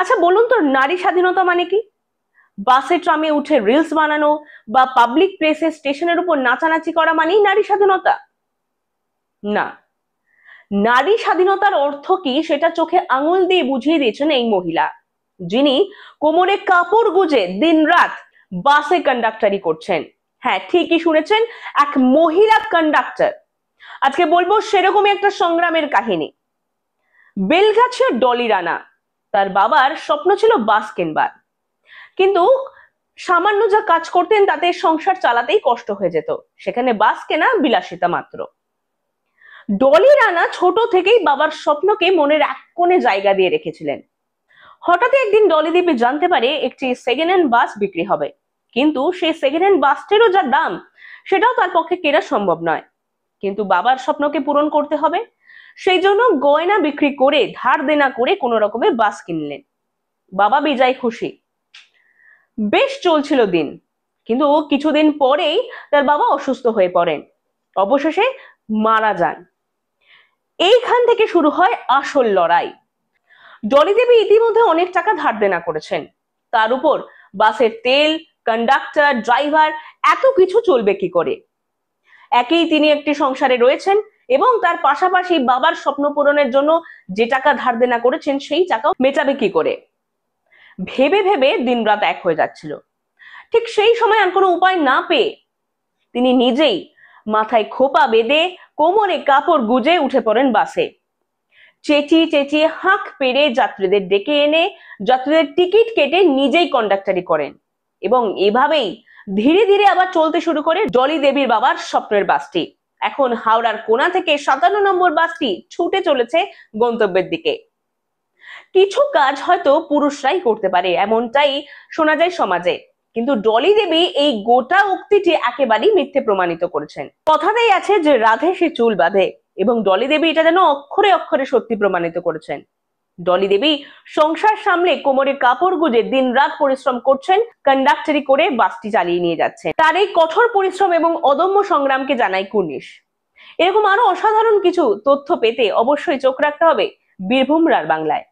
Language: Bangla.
আচ্ছা বলুন তো, নারী স্বাধীনতা মানে কি? বাসে ট্রামে উঠে রিলস বানানো বা পাবলিক প্লেসে স্টেশনের উপর নাচানাচি করা মানেই নারী স্বাধীনতা? না। নারী স্বাধীনতার অর্থ কি সেটা চোখে আঙুল দিয়ে বুঝিয়ে দিয়েছেন এই মহিলা, যিনি কোমরে কাপড় গুজে দিনরাত বাসে কন্ডাক্টরি করছেন। হ্যাঁ, ঠিকই শুনেছেন, এক মহিলা কন্ডাক্টর। আজকে বলবো সেরকমই একটা সংগ্রামের কাহিনী। বেলগাছিয়ার ডলি রানা, তার বাবার স্বপ্ন ছিল বাস কিনবার, কিন্তু সামান্য যা কাজ করতেন তাতে সংসার চালাতেই কষ্ট হয়ে যেত, সেখানে বাস কেনা বিলাসিতা মাত্র। ডলি রানা ছোট থেকেই বাবার স্বপ্নকে মনের এক কোণে জায়গা দিয়ে রেখেছিলেন। হঠাৎ একদিন ডলি দেবী জানতে পারে একটি সেকেন্ড হ্যান্ড বাস বিক্রি হবে, কিন্তু সেই সেকেন্ড হ্যান্ড বাসটিরও যা দাম সেটাও তার পক্ষে কেনা সম্ভব নয়। কিন্তু বাবার স্বপ্নকে পূরণ করতে হবে, সেই জন্য গয়না বিক্রি করে ধার দেনা করে কোনো রকমে বাস কিনলেন। বাবা বেজায় খুশি। বেশ চলছিল দিন, কিন্তু কিছুদিন পরেই তার বাবা অসুস্থ হয়ে পড়েন, অবশেষে মারা যান। এইখান থেকে শুরু হয় আসল লড়াই। ডলি দেবী ইতিমধ্যে অনেক টাকা ধার দেনা করেছেন, তার উপর বাসের তেল, কন্ডাক্টর, ড্রাইভার, এত কিছু চলবে কি করে? একেই তিনি একটি সংসারে রয়েছেন এবং তার পাশাপাশি বাবার স্বপ্ন পূরণের জন্য যে টাকা ধার দেনা করেছেন সেই টাকাও মেটাবে কি করে? ভেবে ভেবে দিনরাত এক হয়ে যাচ্ছিল। ঠিক সেই সময় আর কোনো উপায় না পেয়ে তিনি নিজেই মাথায় খোপা বেঁধে কোমরে কাপড় গুজে উঠে পড়েন বাসে। চেঁচিয়ে চেঁচিয়ে হাঁক পেরে যাত্রীদের ডেকে এনে যাত্রীদের টিকিট কেটে নিজেই কন্ডাক্টরি করেন, এবং এভাবেই ধীরে ধীরে আবার চলতে শুরু করে ডলি দেবীর বাবার স্বপ্নের বাসটি। এখন হাওড়ার কোনা থেকে 57 নম্বর বাসটি ছুটে চলেছে গন্তব্যের দিকে। কিছু কাজ হয়তো পুরুষরাই করতে পারে, এমনটাই শোনা যায় সমাজে, কিন্তু ডলি দেবী এই গোটা উক্তিটি একেবারেই মিথ্যে প্রমাণিত করেছেন। কথাতেই আছে যে রাধে সে চুল বাঁধে, এবং ডলি দেবী এটা যেন অক্ষরে অক্ষরে সত্যি প্রমাণিত করেছেন। ডলি দেবী সংসার সামলে কোমরে কাপড় গুজে দিনরাত পরিশ্রম করছেন, কন্ডাক্টরি করে বাসটি চালিয়ে নিয়ে যাচ্ছেন। তার এই কঠোর পরিশ্রম এবং অদম্য সংগ্রামকে জানাই কুর্নিশ। এরকম আরো অসাধারণ কিছু তথ্য পেতে অবশ্যই চোখ রাখতে হবে বীরভূম রার বাংলায়।